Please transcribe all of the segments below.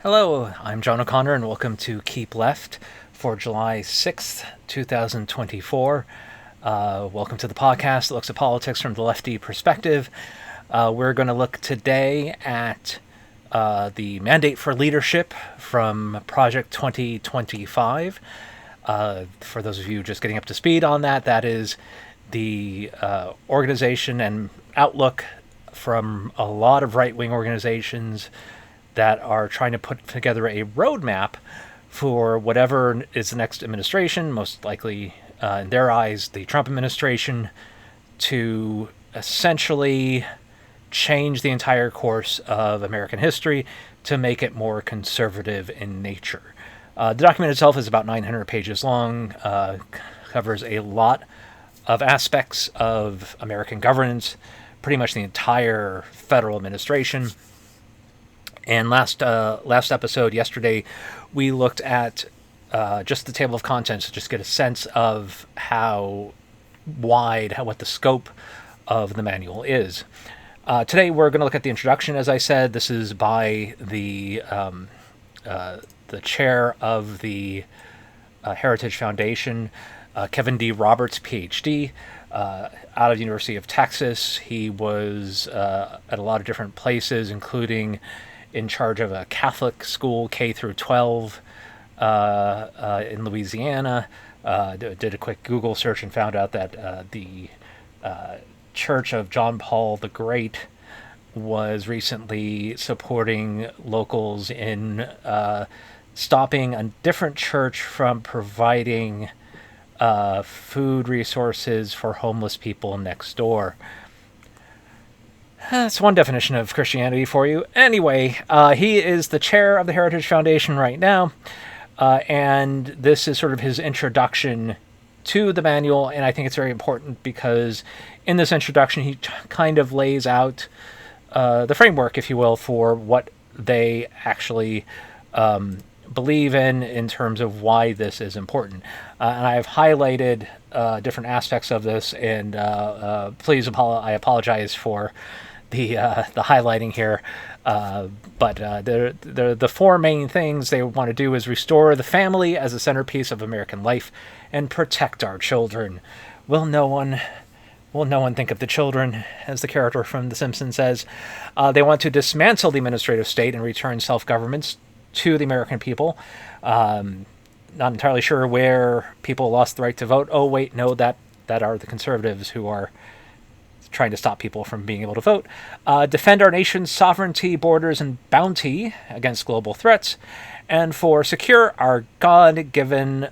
Hello, I'm John O'Connor, and welcome to Keep Left for July 6th, 2024. Welcome to the podcast that looks at politics from the lefty perspective. We're going to look today at the mandate for leadership from Project 2025. For those of you just getting up to speed on that, that is the organization and outlook from a lot of right-wing organizations that are trying to put together a roadmap for whatever is the next administration, most likely, in their eyes, the Trump administration, to essentially change the entire course of American history to make it more conservative in nature. The document itself is about 900 pages long, covers a lot of aspects of American governance, pretty much the entire federal administration. And last episode, yesterday, we looked at just the table of contents to just get a sense of how wide, what the scope of the manual is. Today, we're going to look at the introduction. As I said, this is by the chair of the Heritage Foundation, Kevin D. Roberts, Ph.D., out of the University of Texas. He was at a lot of different places, including in charge of a Catholic school, K through 12, in Louisiana. Did a quick Google search and found out that the Church of John Paul the Great was recently supporting locals in stopping a different church from providing food resources for homeless people next door. That's one definition of Christianity for you. Anyway, he is the chair of the Heritage Foundation right now, and this is sort of his introduction to the manual, and I think it's very important because in this introduction he kind of lays out the framework, if you will, for what they actually believe in terms of why this is important. And I have highlighted different aspects of this, and please, I apologize for the highlighting here, but the four main things they want to do is restore the family as a centerpiece of American life and protect our children. Will no one think of the children, as the character from The Simpsons says? They want to dismantle the administrative state and return self-governments to the American people. Not entirely sure where people lost the right to vote. Oh wait, no, that are the conservatives who are trying to stop people from being able to vote. Defend our nation's sovereignty, borders, and bounty against global threats, and for secure our God-given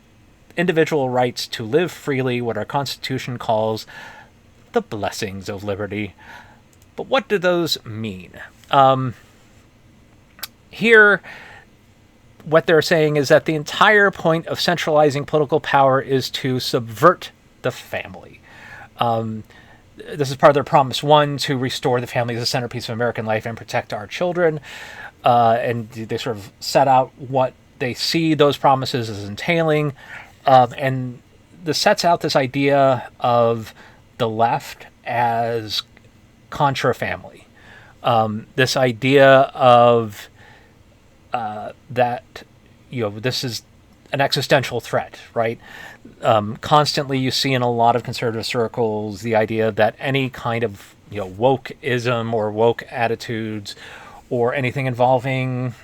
individual rights to live freely, what our Constitution calls the blessings of liberty. But what do those mean? Here, what they're saying is that the entire point of centralizing political power is to subvert the family. This is part of their promise, one, to restore the family as a centerpiece of American life and protect our children. And they sort of set out what they see those promises as entailing. And this sets out this idea of the left as contra family. This idea of that, this is an existential threat, right? Constantly you see in a lot of conservative circles the idea that any kind of wokeism or woke attitudes or anything involving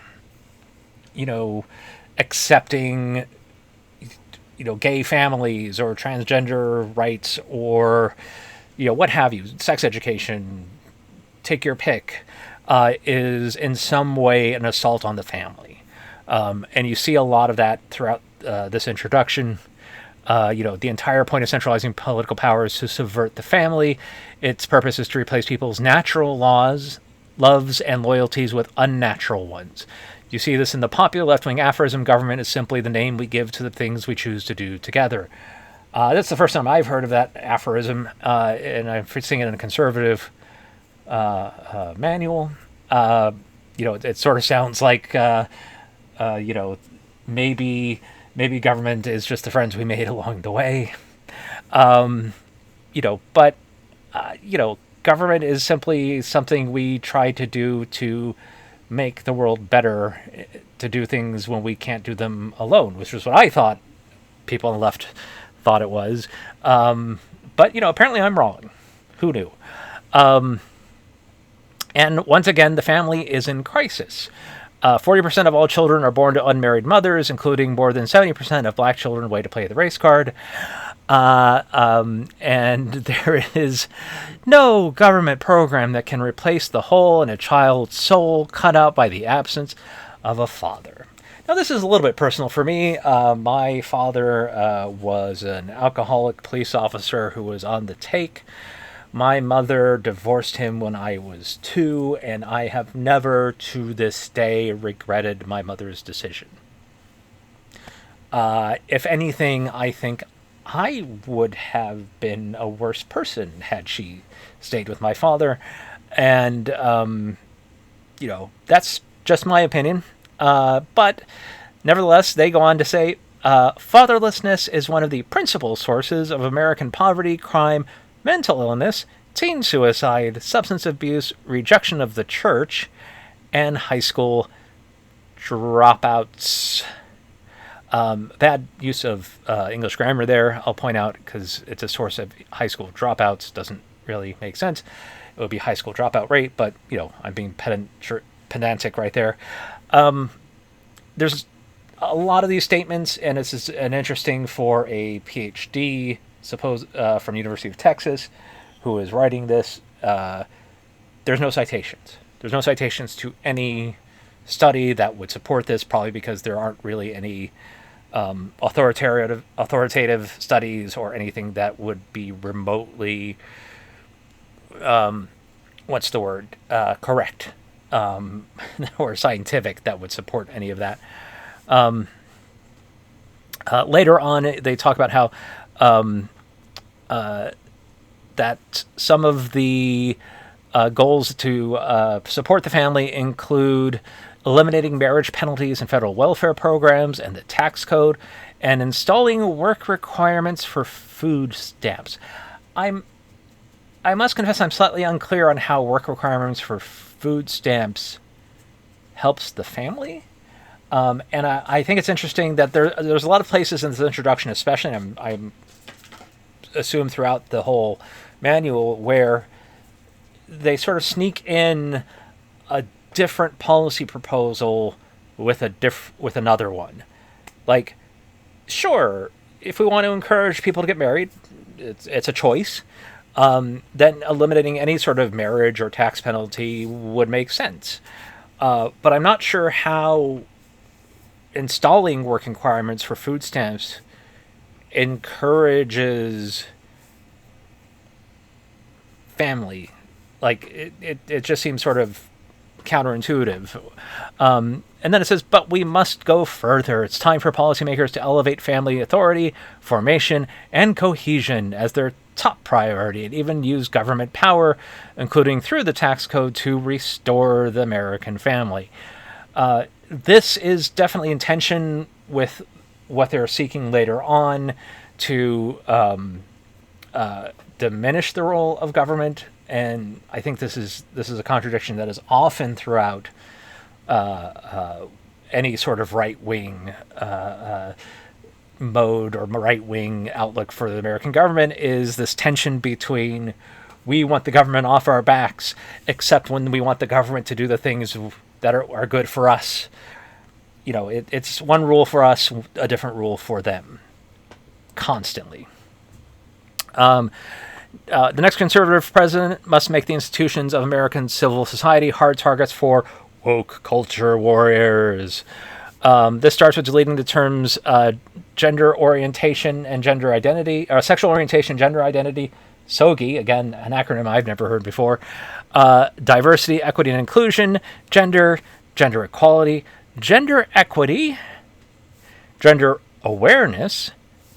accepting gay families or transgender rights or what have you, sex education, take your pick, is in some way an assault on the family. And you see a lot of that throughout this introduction. The entire point of centralizing political power is to subvert the family. Its purpose is to replace people's natural loves, and loyalties with unnatural ones. You see this in the popular left-wing aphorism, government is simply the name we give to the things we choose to do together. That's the first time I've heard of that aphorism, and I'm seeing it in a conservative manual. It sort of sounds like, maybe government is just the friends we made along the way. But government is simply something we try to do to make the world better, to do things when we can't do them alone, which was what I thought people on the left thought it was. But, apparently I'm wrong. Who knew? And once again, the family is in crisis. 40% of all children are born to unmarried mothers, including more than 70% of black children. Way to play the race card. And there is no government program that can replace the hole in a child's soul cut out by the absence of a father. Now, this is a little bit personal for me. My father was an alcoholic police officer who was on the take. My mother divorced him when I was 2, and I have never to this day regretted my mother's decision. If anything, I think I would have been a worse person had she stayed with my father. And, that's just my opinion. But nevertheless, they go on to say, fatherlessness is one of the principal sources of American poverty, crime, mental illness, teen suicide, substance abuse, rejection of the church, and high school dropouts. Bad use of English grammar there, I'll point out, because it's a source of high school dropouts. Doesn't really make sense. It would be high school dropout rate, but, I'm being pedantic right there. There's a lot of these statements, and this is an interesting for a Ph.D., from University of Texas, who is writing this. There's no citations. There's no citations to any study that would support this, probably because there aren't really any authoritative studies or anything that would be remotely, correct, or scientific that would support any of that. Later on, they talk about how that some of the goals to support the family include eliminating marriage penalties in federal welfare programs and the tax code, and installing work requirements for food stamps. I must confess I'm slightly unclear on how work requirements for food stamps helps the family. And I think it's interesting that there's a lot of places in this introduction, especially, I'm assume throughout the whole manual, where they sort of sneak in a different policy proposal with another one. Like, sure, if we want to encourage people to get married, it's a choice. Then eliminating any sort of marriage or tax penalty would make sense. But I'm not sure how installing work requirements for food stamps encourages family. Like, it just seems sort of counterintuitive. And then it says, but we must go further. It's time for policymakers to elevate family authority, formation, and cohesion as their top priority, and even use government power, including through the tax code, to restore the American family. This is definitely in tension with what they're seeking later on to diminish the role of government, and I think this is a contradiction that is often throughout any sort of right-wing mode or right-wing outlook for the American government, is this tension between we want the government off our backs, except when we want the government to do the things that are good for us. It's one rule for us, a different rule for them, constantly. The next conservative president must make the institutions of American civil society hard targets for woke culture warriors. This starts with deleting the terms gender orientation and gender identity, or sexual orientation, gender identity, SOGI, again, an acronym I've never heard before, diversity, equity, and inclusion, gender equality, gender equity, gender awareness,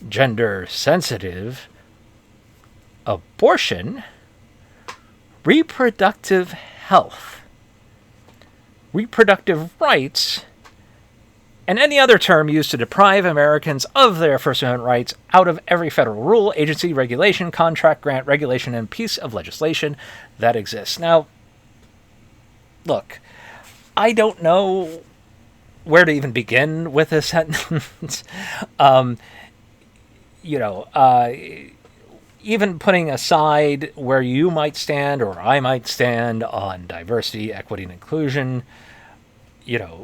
gender sensitive, abortion, reproductive health, reproductive rights, and any other term used to deprive Americans of their First Amendment rights out of every federal rule, agency, regulation, contract, grant, regulation, and piece of legislation that exists. Now, look, I don't know where to even begin with this sentence. um, you know, even putting aside where you might stand or I might stand on diversity, equity, and inclusion,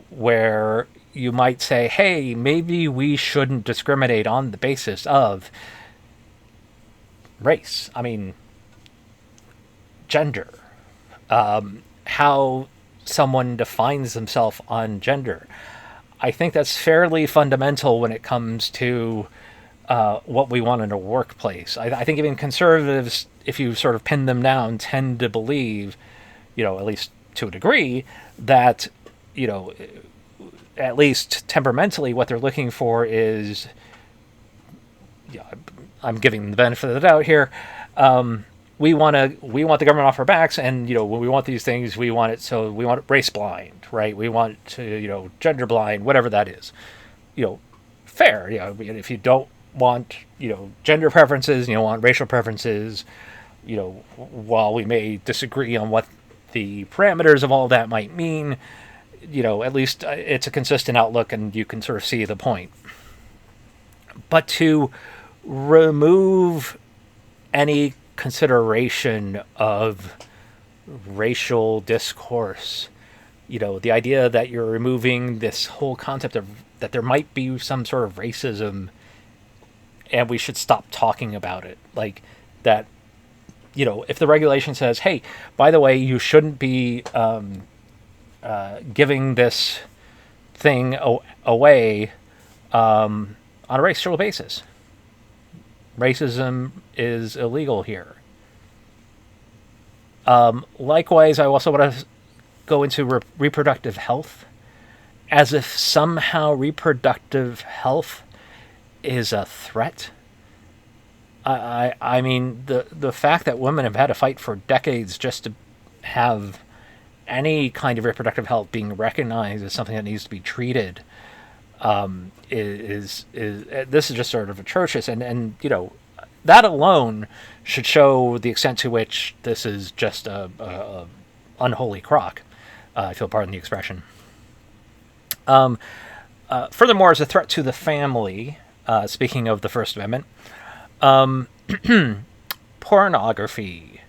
where you might say, hey, maybe we shouldn't discriminate on the basis of race. I mean, gender. How someone defines themselves on gender. I think that's fairly fundamental when it comes to what we want in a workplace. I think even conservatives, if you sort of pin them down, tend to believe, at least to a degree, that, at least temperamentally, what they're looking for is, I'm giving them the benefit of the doubt here. We want the government off our backs, and when we want these things, we want it race blind, right? We want to gender blind, whatever that is. Fair. If you don't want gender preferences, want racial preferences, while we may disagree on what the parameters of all that might mean, at least it's a consistent outlook, and you can sort of see the point. But to remove any consideration of racial discourse, the idea that you're removing this whole concept of that there might be some sort of racism and we should stop talking about it. Like that, if the regulation says, hey, by the way, you shouldn't be giving this thing away on a racial basis. Racism is illegal here. Likewise, I also want to go into reproductive health, as if somehow reproductive health is a threat. I mean, the fact that women have had to fight for decades just to have any kind of reproductive health being recognized as something that needs to be treated is this is just sort of atrocious, and that alone should show the extent to which this is just a unholy crock. I feel, pardon the expression. Furthermore, as a threat to the family, speaking of the First Amendment, pornography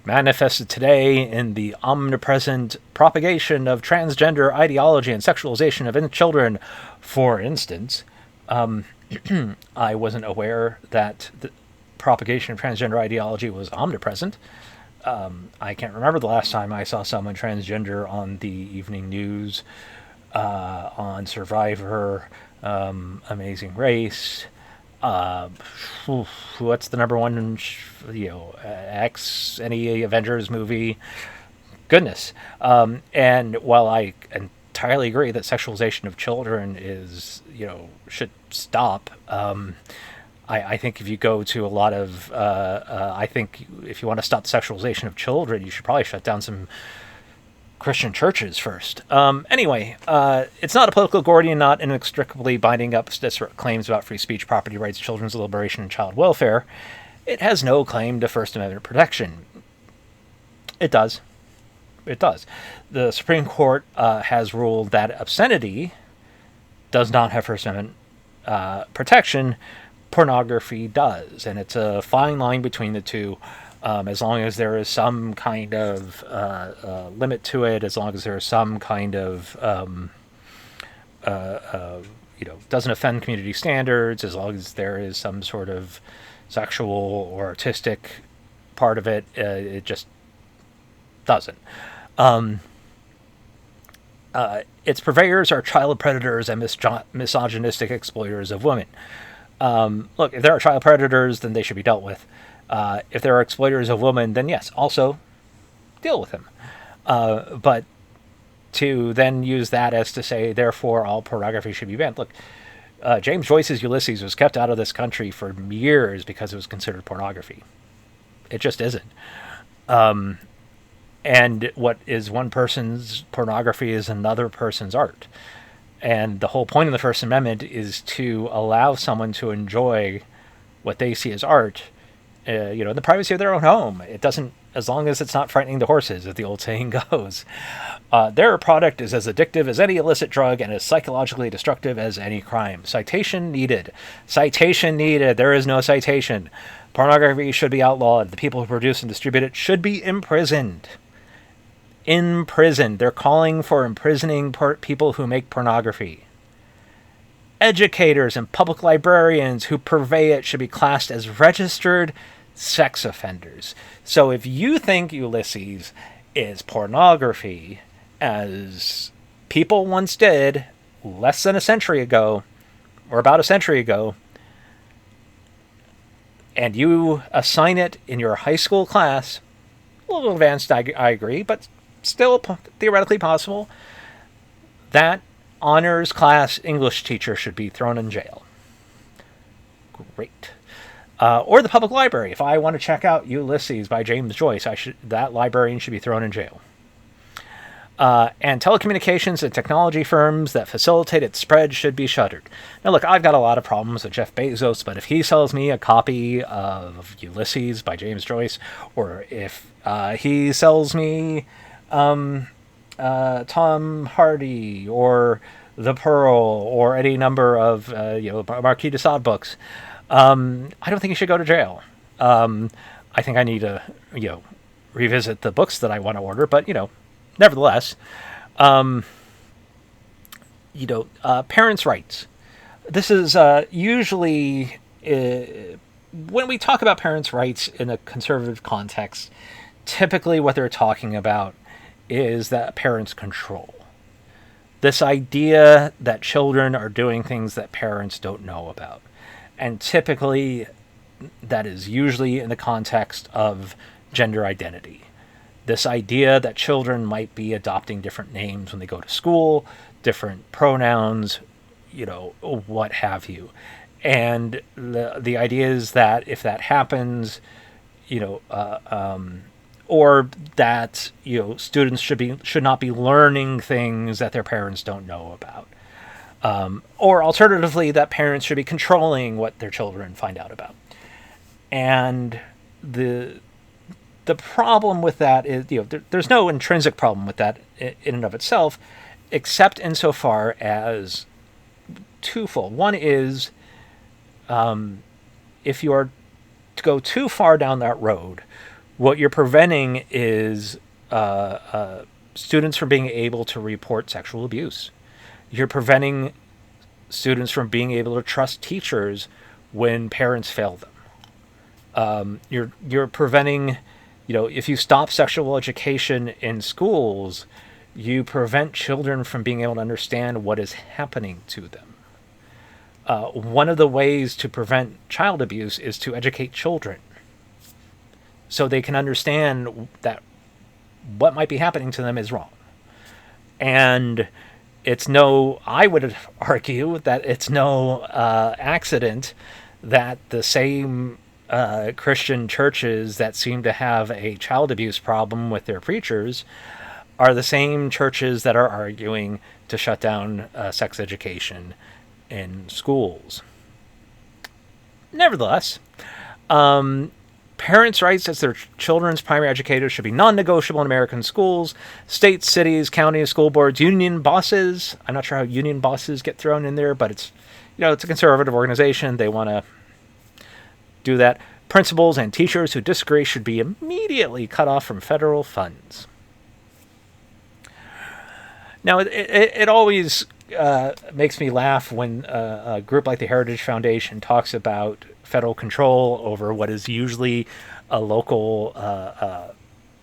manifested today in the omnipresent propagation of transgender ideology and sexualization of children, for instance. I wasn't aware that the propagation of transgender ideology was omnipresent. I can't remember the last time I saw someone transgender on the evening news, on Survivor, Amazing Race. What's the number one, any Avengers movie? Goodness. And while I entirely agree that sexualization of children is, should stop, I think if you go to a lot of, I think if you want to stop the sexualization of children, you should probably shut down some Christian churches first. Anyway, it's not a political Gordian knot inextricably binding up disparate claims about free speech, property rights, children's liberation, and child welfare. It has no claim to First Amendment protection. It does. It does. The Supreme Court has ruled that obscenity does not have First Amendment protection. Pornography does, and it's a fine line between the two. As long as there is some kind of limit to it, as long as there is some kind of, doesn't offend community standards, as long as there is some sort of sexual or artistic part of it, it just doesn't. Its purveyors are child predators and misogynistic exploiters of women. Look, if there are child predators, then they should be dealt with. If there are exploiters of women, then yes, also deal with them. But to then use that as to say, therefore, all pornography should be banned. Look, James Joyce's Ulysses was kept out of this country for years because it was considered pornography. It just isn't. And what is one person's pornography is another person's art. And the whole point of the First Amendment is to allow someone to enjoy what they see as art in the privacy of their own home. It doesn't, as long as it's not frightening the horses, as the old saying goes. Their product is as addictive as any illicit drug and as psychologically destructive as any crime. Citation needed. Citation needed. There is no citation. Pornography should be outlawed. The people who produce and distribute it should be imprisoned. Imprisoned. They're calling for imprisoning people who make pornography. Educators and public librarians who purvey it should be classed as registered sex offenders. So if you think Ulysses is pornography, as people once did less than a century ago, or about a century ago, and you assign it in your high school class, a little advanced, I agree, but still theoretically possible, that honors class English teacher should be thrown in jail. Great. Or the public library. If I want to check out Ulysses by James Joyce, that librarian should be thrown in jail. And telecommunications and technology firms that facilitate its spread should be shuttered. Now, look, I've got a lot of problems with Jeff Bezos, but if he sells me a copy of Ulysses by James Joyce, or if he sells me Tom Hardy or The Pearl or any number of Marquis de Sade books, I don't think he should go to jail. I think I need to revisit the books that I want to order, but nevertheless, parents' rights. This is usually when we talk about parents' rights in a conservative context, typically what they're talking about is that parents control. This idea that children are doing things that parents don't know about. And typically, that is usually in the context of gender identity. This idea that children might be adopting different names when they go to school, different pronouns, what have you. And the idea is that if that happens, or that students should not be learning things that their parents don't know about, or alternatively that parents should be controlling what their children find out about. And the problem with that is there's no intrinsic problem with that in and of itself, except insofar as twofold. One is if you are to go too far down that road, what you're preventing is students from being able to report sexual abuse. You're preventing students from being able to trust teachers when parents fail them. You're preventing, if you stop sexual education in schools, you prevent children from being able to understand what is happening to them. One of the ways to prevent child abuse is to educate children, so they can understand that what might be happening to them is wrong. And I would argue that it's no accident that the same Christian churches that seem to have a child abuse problem with their preachers are the same churches that are arguing to shut down sex education in schools. Nevertheless, parents' rights as their children's primary educators should be non-negotiable in American schools. States, cities, counties, school boards, union bosses. I'm not sure how union bosses get thrown in there, but it's a conservative organization. They want to do that. Principals and teachers who disagree should be immediately cut off from federal funds. Now, it always makes me laugh when a group like the Heritage Foundation talks about federal control over what is usually a locally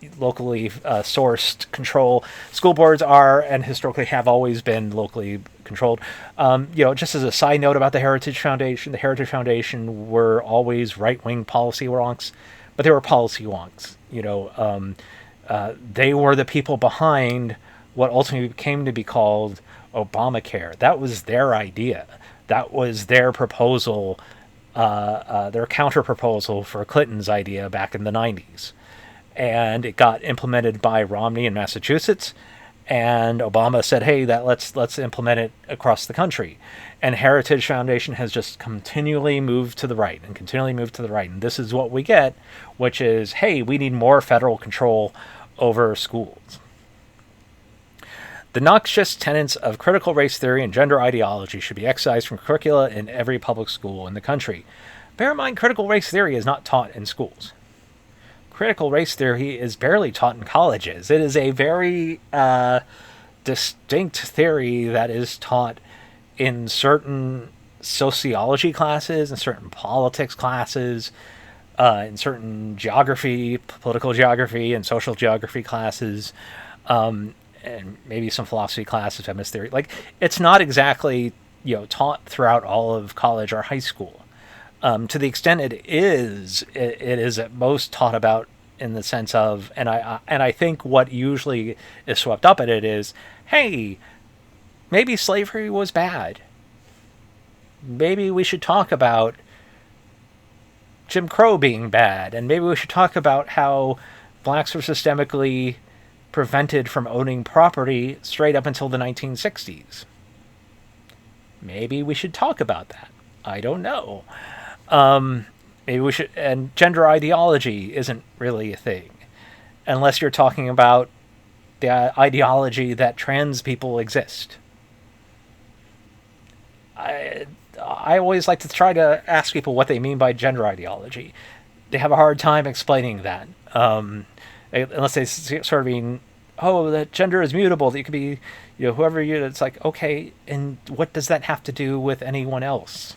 sourced control. School boards are and historically have always been locally controlled. Just as a side note about the Heritage Foundation were always right-wing policy wonks, but they were policy wonks. They were the people behind what ultimately came to be called Obamacare. That was their idea. That was their proposal, their counter-proposal for Clinton's idea back in the 90s. And it got implemented by Romney in Massachusetts, And Obama said, "Hey, let's implement it across the country." And Heritage Foundation has just continually moved to the right and continually moved to the right. And this is what we get, which is, hey, we need more federal control over schools. The noxious tenets of critical race theory and gender ideology should be excised from curricula in every public school in the country. Bear in mind, critical race theory is not taught in schools. Critical race theory is barely taught in colleges. It is a very distinct theory that is taught in certain sociology classes, in certain politics classes, in certain geography, political geography, and social geography classes, and maybe some philosophy classes, feminist theory. Like, it's not exactly taught throughout all of college or high school. To the extent it is at most taught about in the sense of, and I think what usually is swept up in it is, hey, maybe slavery was bad. Maybe we should talk about Jim Crow being bad, and maybe we should talk about how blacks were systemically prevented from owning property straight up until the 1960s. Maybe we should talk about that. I don't know. Maybe we should, and gender ideology isn't really a thing, unless you're talking about the ideology that trans people exist. I always like to try to ask people what they mean by gender ideology. They have a hard time explaining that, unless they sort of mean, oh, that gender is mutable, that you could be, whoever you. It's like, okay, and what does that have to do with anyone else?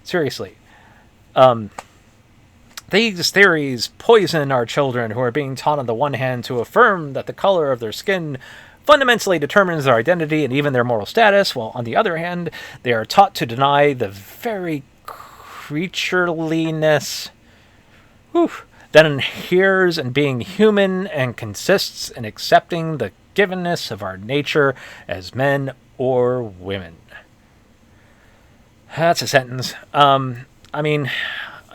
Seriously. These theories poison our children, who are being taught on the one hand to affirm that the color of their skin fundamentally determines their identity and even their moral status, while on the other hand, they are taught to deny the very creatureliness that inheres in being human and consists in accepting the givenness of our nature as men or women. That's a sentence.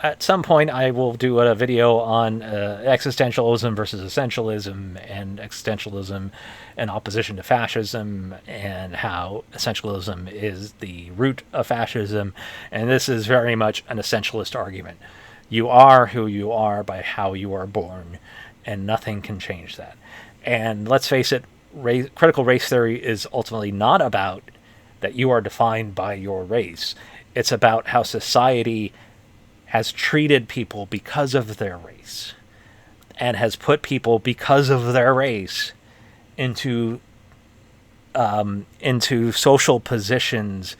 At some point I will do a video on existentialism versus essentialism, and existentialism in opposition to fascism, and how essentialism is the root of fascism. And this is very much an essentialist argument. You are who you are by how you are born, and nothing can change that. And let's face it, critical race theory is ultimately not about that you are defined by your race. It's about how society has treated people because of their race, and has put people because of their race into social positions,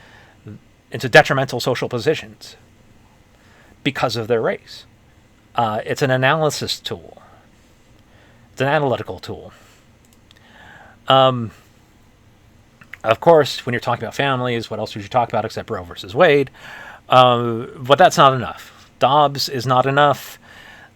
into detrimental social positions because of their race. It's an analysis tool. It's an analytical tool. Of course, when you're talking about families, what else would you talk about except Roe versus Wade? But that's not enough. Dobbs is not enough.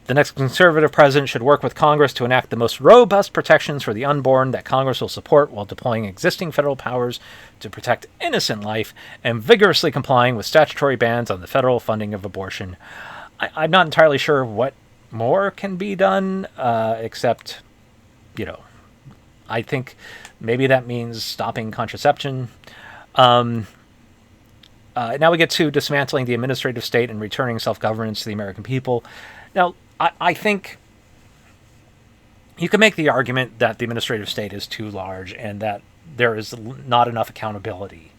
The next conservative president should work with Congress to enact the most robust protections for the unborn that Congress will support, while deploying existing federal powers to protect innocent life and vigorously complying with statutory bans on the federal funding of abortion. I'm not entirely sure what more can be done, except, I think maybe that means stopping contraception. Now we get to dismantling the administrative state and returning self-governance to the American people. Now, I think you can make the argument that the administrative state is too large and that there is not enough accountability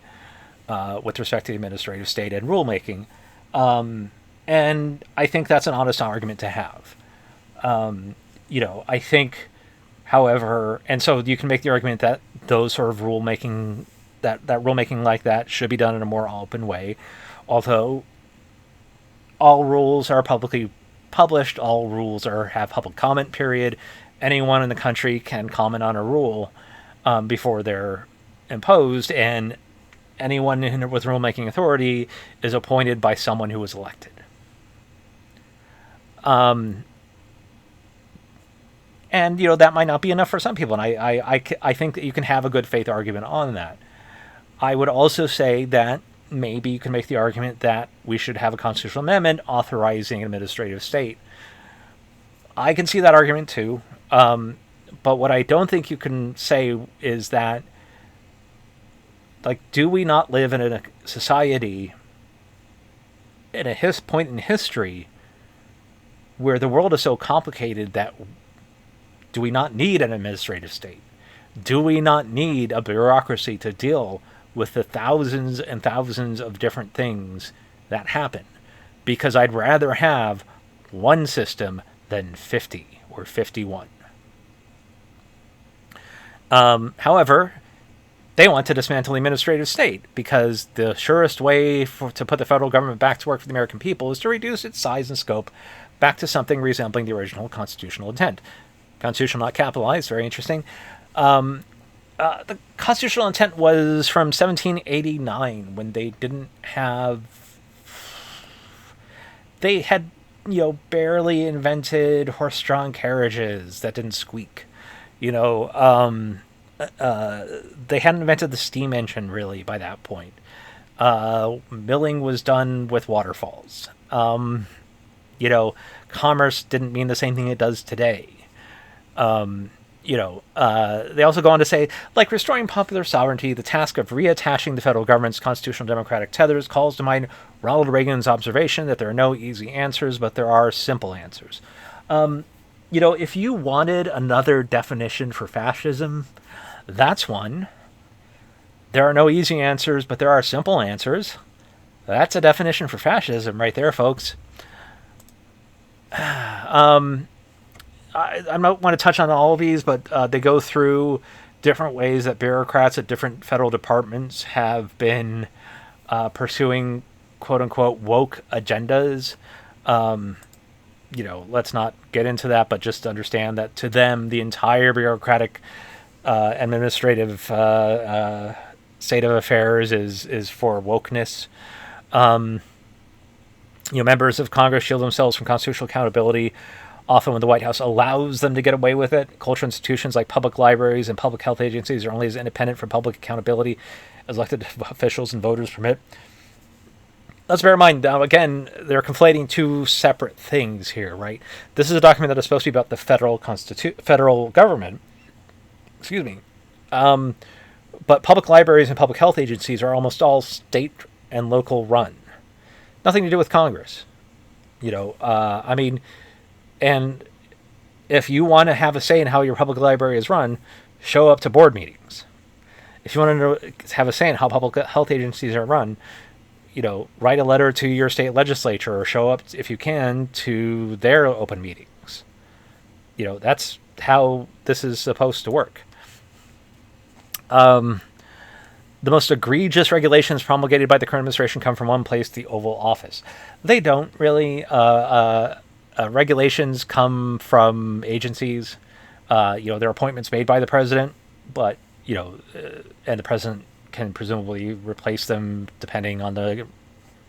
with respect to the administrative state and rulemaking. And I think that's an honest argument to have. I think, however, and so you can make the argument that those sort of rulemaking, that rulemaking like that should be done in a more open way. Although all rules are publicly published, all rules have public comment period. Anyone in the country can comment on a rule before they're imposed, and anyone with rulemaking authority is appointed by someone who was elected. And that might not be enough for some people, and I think that you can have a good faith argument on that. I would also say that maybe you can make the argument that we should have a constitutional amendment authorizing an administrative state. I can see that argument too, But what I don't think you can say is that, like, do we not live in a society, in a point in history, where the world is so complicated that do we not need an administrative state? Do we not need a bureaucracy to deal with the thousands and thousands of different things that happen? Because I'd rather have one system than 50 or 51. However, they want to dismantle the administrative state because the surest way to put the federal government back to work for the American people is to reduce its size and scope back to something resembling the original constitutional intent. Constitutional, not capitalized, very interesting. The constitutional intent was from 1789 when they didn't have... They had, barely invented horse-drawn carriages that didn't squeak. They hadn't invented the steam engine, really, by that point. Milling was done with waterfalls. Commerce didn't mean the same thing it does today. They also go on to say, like restoring popular sovereignty, the task of reattaching the federal government's constitutional democratic tethers calls to mind Ronald Reagan's observation that there are no easy answers, but there are simple answers. If you wanted another definition for fascism, that's one. There are no easy answers, but there are simple answers. That's a definition for fascism right there, folks. I don't want to touch on all of these, but they go through different ways that bureaucrats at different federal departments have been pursuing quote-unquote woke agendas. Let's not get into that, but just understand that to them, the entire bureaucratic administrative state of affairs is for wokeness. Members of Congress shield themselves from constitutional accountability, often when the White House allows them to get away with it. Cultural institutions like public libraries and public health agencies are only as independent from public accountability as elected officials and voters permit. Let's bear in mind, now again, they're conflating two separate things here, right? This is a document that is supposed to be about the federal government. Excuse me. But public libraries and public health agencies are almost all state and local run. Nothing to do with Congress. And if you want to have a say in how your public library is run, show up to board meetings. If you want to have a say in how public health agencies are run, write a letter to your state legislature or show up, if you can, to their open meetings. That's how this is supposed to work. The most egregious regulations promulgated by the current administration come from one place, the Oval Office. They don't really. Regulations come from agencies. There are appointments made by the president, but, and the president can presumably replace them depending on the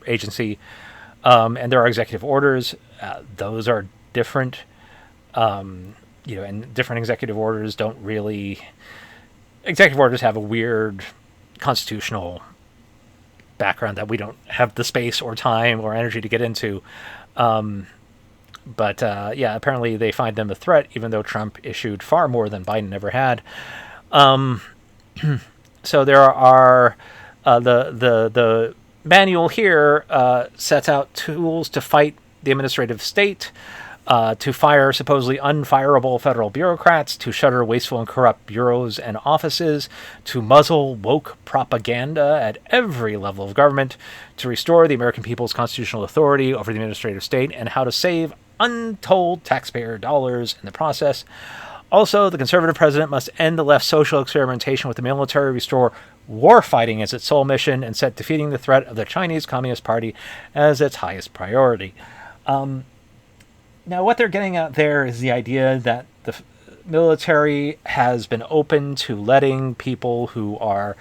agency. And there are executive orders. Those are different. And different executive orders don't really... Executive orders have a weird constitutional background that we don't have the space or time or energy to get into. But apparently they find them a threat, even though Trump issued far more than Biden ever had. So there are the manual here sets out tools to fight the administrative state, to fire supposedly unfireable federal bureaucrats, to shutter wasteful and corrupt bureaus and offices, to muzzle woke propaganda at every level of government, to restore the American people's constitutional authority over the administrative state, and how to save untold taxpayer dollars in the process. Also, the conservative president must end the left's social experimentation with the military, restore war fighting as its sole mission, and set defeating the threat of the Chinese Communist Party as its highest priority. Now, what they're getting at there is the idea that the military has been open to letting people who are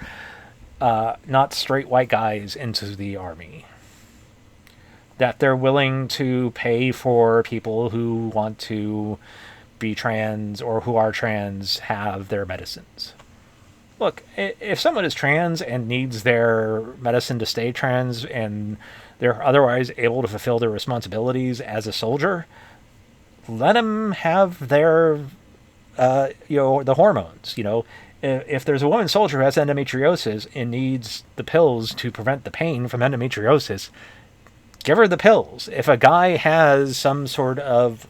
not straight white guys into the army. That they're willing to pay for people who want to be trans or who are trans have their medicines. Look, if someone is trans and needs their medicine to stay trans and they're otherwise able to fulfill their responsibilities as a soldier, let them have their the hormones. If there's a woman soldier who has endometriosis and needs the pills to prevent the pain from endometriosis, give her the pills. If a guy has some sort of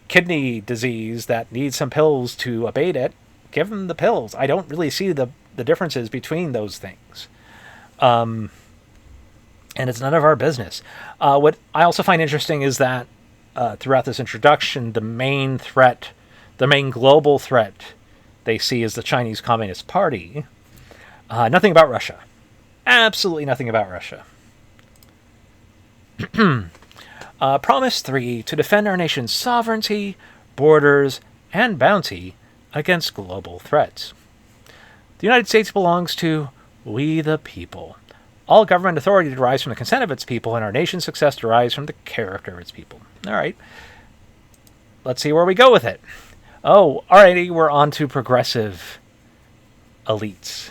kidney disease that needs some pills to abate it, give him the pills. I don't really see the differences between those things. And it's none of our business. What I also find interesting is that throughout this introduction, the main global threat they see is the Chinese Communist Party. Nothing about Russia. Absolutely nothing about Russia. Promise 3, to defend our nation's sovereignty, borders, and bounty against global threats. The United States belongs to we the people. All government authority derives from the consent of its people, and our nation's success derives from the character of its people. All right. Let's see where we go with it. Oh, alrighty, we're on to progressive elites.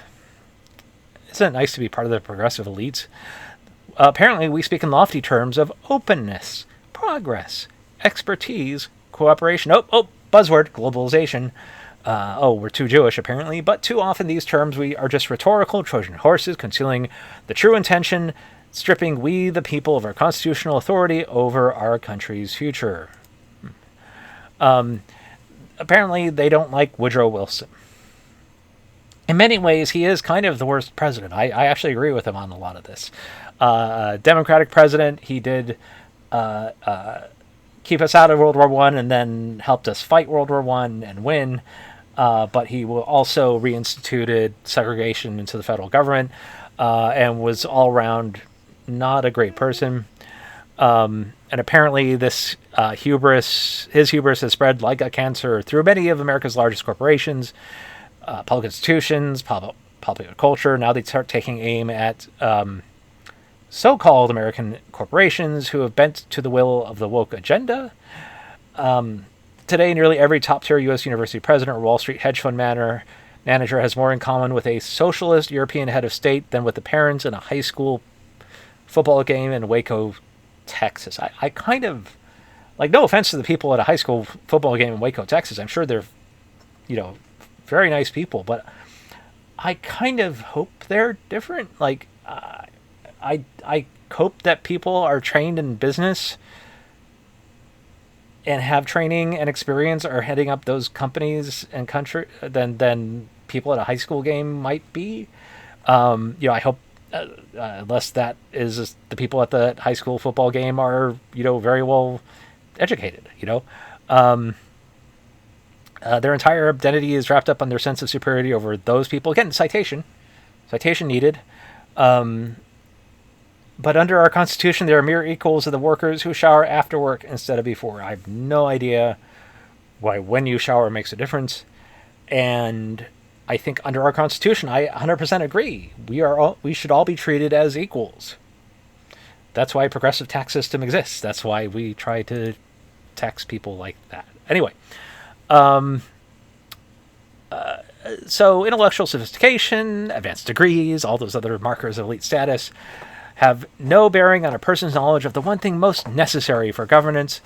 Isn't it nice to be part of the progressive elites? Apparently, we speak in lofty terms of openness, progress, expertise, cooperation. Oh, buzzword, globalization. We're too Jewish, apparently, but too often these terms we are just rhetorical Trojan horses, concealing the true intention, stripping we the people of our constitutional authority over our country's future. Apparently, they don't like Woodrow Wilson. In many ways, he is kind of the worst president. I actually agree with him on a lot of this. Democratic president, he did keep us out of World War I and then helped us fight World War I and win. But he also reinstituted segregation into the federal government and was all around not a great person. And apparently this his hubris has spread like a cancer through many of America's largest corporations, public institutions, popular culture. Now they start taking aim at so-called American corporations who have bent to the will of the woke agenda. Today, nearly every top-tier U.S. university president or Wall Street hedge fund manager has more in common with a socialist European head of state than with the parents in a high school football game in Waco, Texas. I kind of, no offense to the people at a high school football game in Waco, Texas. I'm sure they're, very nice people, but I kind of hope they're different. I hope that people are trained in business and have training and experience are heading up those companies and country than people at a high school game might be. I hope unless that is the people at the high school football game are, very well educated, their entire identity is wrapped up on their sense of superiority over those people. Again, citation needed. But under our Constitution, they are mere equals of the workers who shower after work instead of before. I have no idea why when you shower makes a difference. And I think under our Constitution, I 100% agree. We should all be treated as equals. That's why a progressive tax system exists. That's why we try to tax people like that. Anyway, so intellectual sophistication, advanced degrees, all those other markers of elite status have no bearing on a person's knowledge of the one thing most necessary for governance.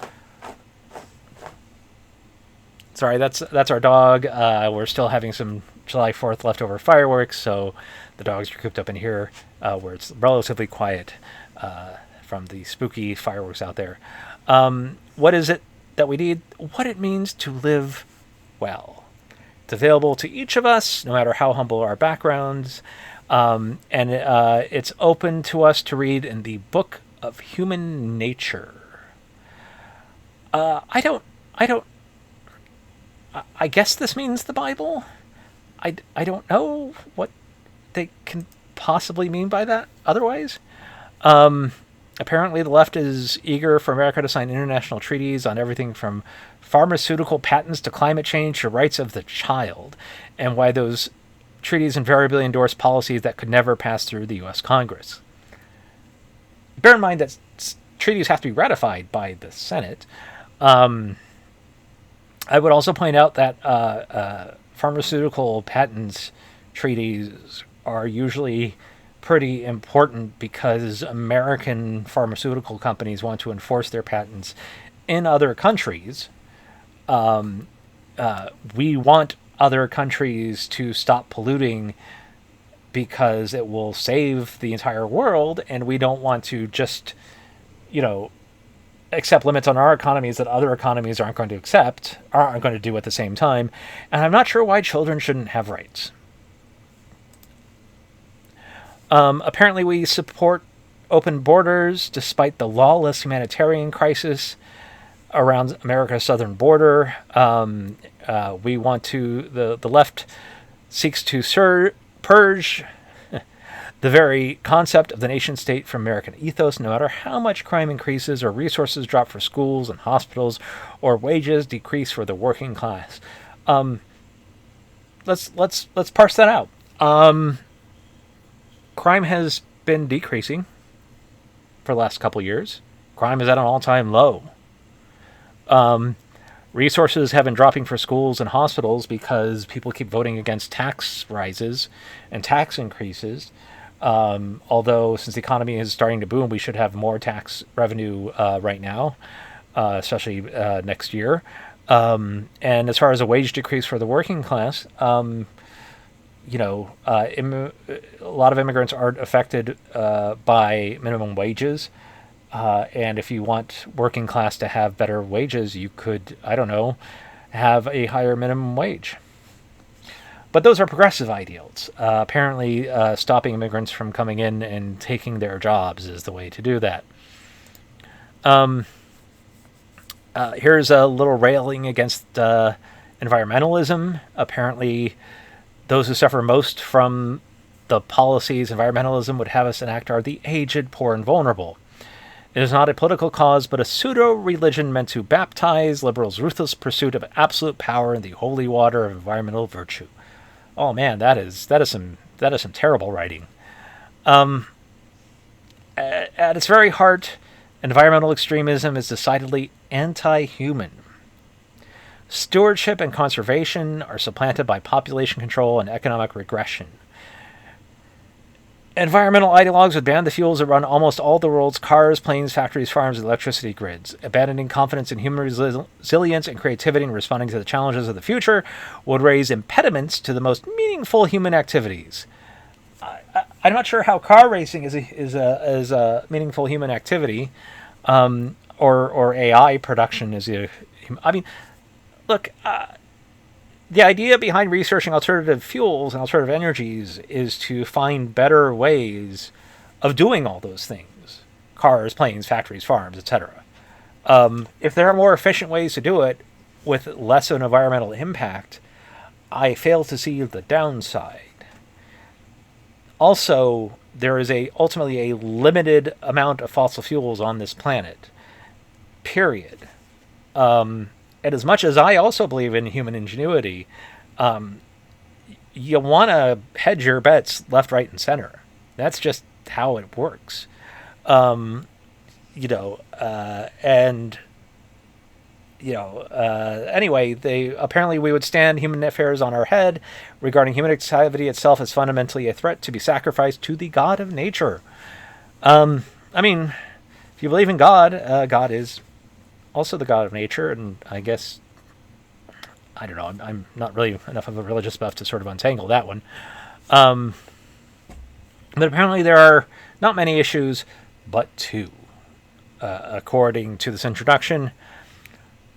Sorry, that's our dog. We're still having some July 4th leftover fireworks, so the dogs are cooped up in here where it's relatively quiet from the spooky fireworks out there. What is it that we need? What it means to live well. It's available to each of us, no matter how humble our backgrounds. And it's open to us to read in the Book of Human Nature. I guess this means the Bible. I don't know what they can possibly mean by that otherwise. Apparently the left is eager for America to sign international treaties on everything from pharmaceutical patents to climate change to rights of the child, and why those treaties invariably endorse policies that could never pass through the U.S. Congress. Bear in mind that treaties have to be ratified by the Senate. I would also point out that pharmaceutical patents treaties are usually pretty important because American pharmaceutical companies want to enforce their patents in other countries. we want other countries to stop polluting because it will save the entire world, and we don't want to just, you know, accept limits on our economies that other economies aren't going to accept, aren't going to do at the same time. And I'm not sure why children shouldn't have rights. Apparently, we support open borders despite the lawless humanitarian crisis around America's southern border. We want to, the left seeks to purge the very concept of the nation state from American ethos, no matter how much crime increases or resources drop for schools and hospitals or wages decrease for the working class. Let's parse that out. Crime has been decreasing for the last couple years. Crime is at an all-time low. Resources have been dropping for schools and hospitals because people keep voting against tax rises and tax increases. Although since the economy is starting to boom, we should have more tax revenue right now, especially next year. And as far as a wage decrease for the working class, a lot of immigrants aren't affected by minimum wages. And if you want working class to have better wages, you could, I don't know, have a higher minimum wage. But those are progressive ideals. Apparently, stopping immigrants from coming in and taking their jobs is the way to do that. Here's a little railing against environmentalism. Apparently, those who suffer most from the policies environmentalism would have us enact are the aged, poor, and vulnerable. It is not a political cause, but a pseudo-religion meant to baptize liberals' ruthless pursuit of absolute power in the holy water of environmental virtue. Oh man, that is some terrible writing. At its very heart, environmental extremism is decidedly anti-human. Stewardship and conservation are supplanted by population control and economic regression. Environmental ideologues would ban the fuels that run almost all the world's cars, planes, factories, farms, and electricity grids. Abandoning confidence in human resilience and creativity in responding to the challenges of the future would raise impediments to the most meaningful human activities. I'm not sure how car racing is a meaningful human activity, or AI production is a. I mean, look. The idea behind researching alternative fuels and alternative energies is to find better ways of doing all those things. Cars, planes, factories, farms, etc. If there are more efficient ways to do it with less of an environmental impact, I fail to see the downside. Also, there is ultimately a limited amount of fossil fuels on this planet. Period. And as much as I also believe in human ingenuity, you want to hedge your bets left, right, and center. That's just how it works. Anyway, apparently we would stand human affairs on our head, regarding human activity itself as fundamentally a threat to be sacrificed to the God of nature. If you believe in God, God is also the God of nature, and I guess, I don't know, I'm not really enough of a religious buff to sort of untangle that one. But apparently there are not many issues, but two. According to this introduction,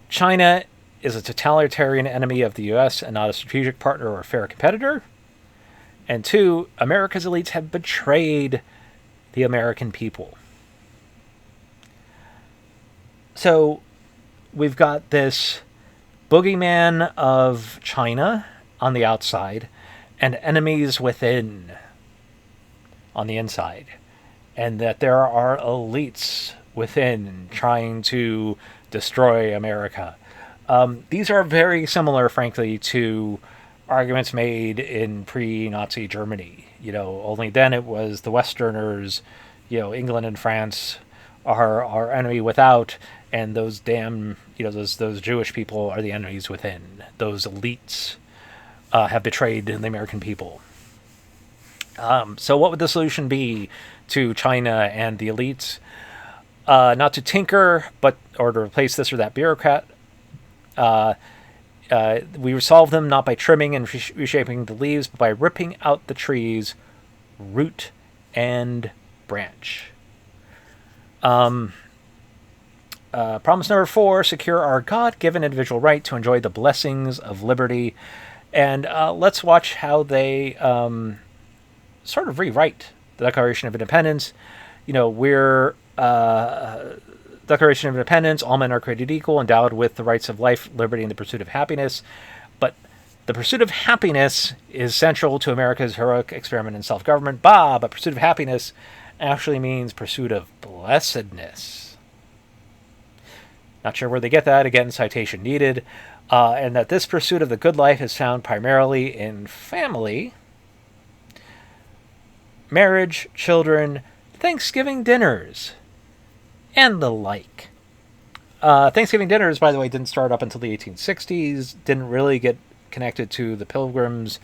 China is a totalitarian enemy of the U.S. and not a strategic partner or fair competitor. And two, America's elites have betrayed the American people. So we've got this boogeyman of China on the outside and enemies within on the inside. And that there are elites within trying to destroy America. These are very similar, frankly, to arguments made in pre-Nazi Germany. Only then it was the Westerners, England and France are our enemy without, and those damn, those Jewish people are the enemies within. Those elites have betrayed the American people. So what would the solution be to China and the elites? Not to tinker, or to replace this or that bureaucrat. We resolve them not by trimming and reshaping the leaves, but by ripping out the trees, root and branch. Promise number 4, secure our God-given individual right to enjoy the blessings of liberty. And let's watch how they sort of rewrite the Declaration of Independence. We're Declaration of Independence, all men are created equal, endowed with the rights of life, liberty, and the pursuit of happiness. But the pursuit of happiness is central to America's heroic experiment in self-government. But pursuit of happiness actually means pursuit of blessedness. Not sure where they get that. Again, citation needed. And that this pursuit of the good life is found primarily in family, marriage, children, Thanksgiving dinners, and the like. Thanksgiving dinners, by the way, didn't start up until the 1860s, didn't really get connected to the Pilgrims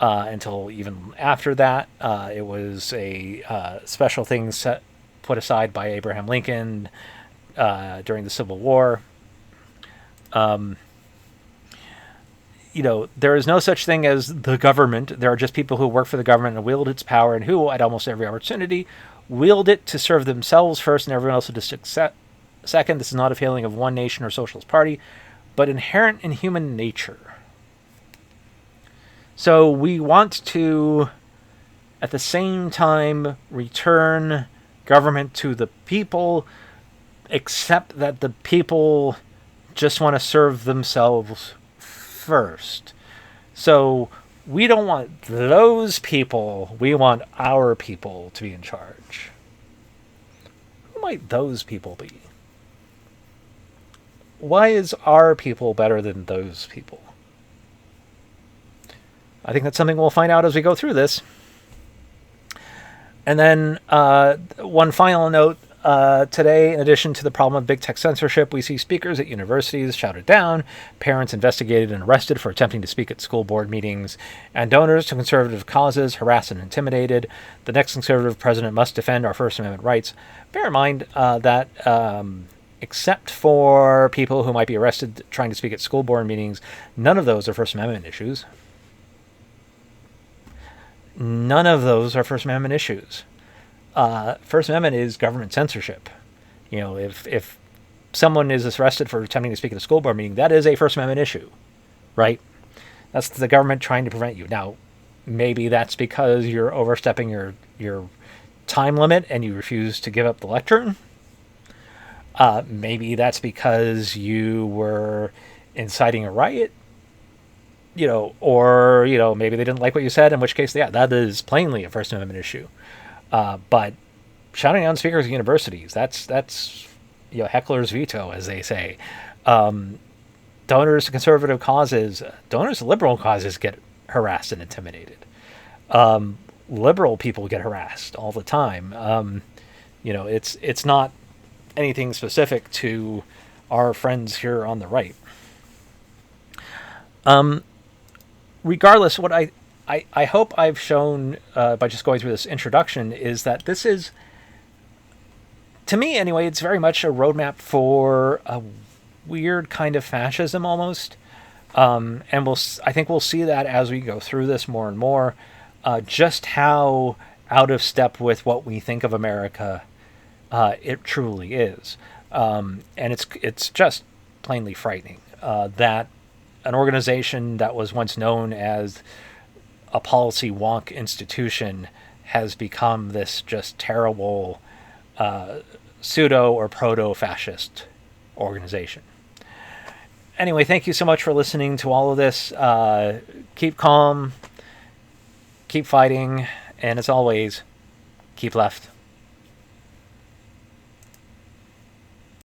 until even after that. It was a special thing put aside by Abraham Lincoln during the Civil War. There is no such thing as the government. There are just people who work for the government and wield its power, and who, at almost every opportunity, wield it to serve themselves first and everyone else just second. This is not a failing of one nation or socialist party, but inherent in human nature. So we want to, at the same time, return government to the people, except that the people just want to serve themselves first. So we don't want those people, we want our people to be in charge. Who might those people be? Why is our people better than those people? I think that's something we'll find out as we go through this. And then one final note. Today, in addition to the problem of big tech censorship, we see speakers at universities shouted down, parents investigated and arrested for attempting to speak at school board meetings, and donors to conservative causes harassed and intimidated. The next conservative president must defend our First Amendment rights. Bear in mind that except for people who might be arrested trying to speak at school board meetings, none of those are First Amendment issues. None of those are First Amendment issues. First Amendment is government censorship. If someone is arrested for attempting to speak at a school board meeting, that is a First Amendment issue, right? That's the government trying to prevent you. Now, maybe that's because you're overstepping your time limit and you refuse to give up the lectern. Maybe that's because you were inciting a riot, or maybe they didn't like what you said, in which case, yeah, that is plainly a First Amendment issue. But shouting down speakers at universities, that's heckler's veto, as they say. Donors to conservative causes, donors to liberal causes get harassed and intimidated. Liberal people get harassed all the time. It's not anything specific to our friends here on the right. Regardless, what I hope I've shown by just going through this introduction is that this is, to me anyway, it's very much a roadmap for a weird kind of fascism almost. And I think we'll see that as we go through this more and more, just how out of step with what we think of America it truly is. And it's just plainly frightening that an organization that was once known as a policy wonk institution has become this just terrible pseudo or proto-fascist organization. Anyway, thank you so much for listening to all of this. Keep calm, keep fighting, and as always, keep left.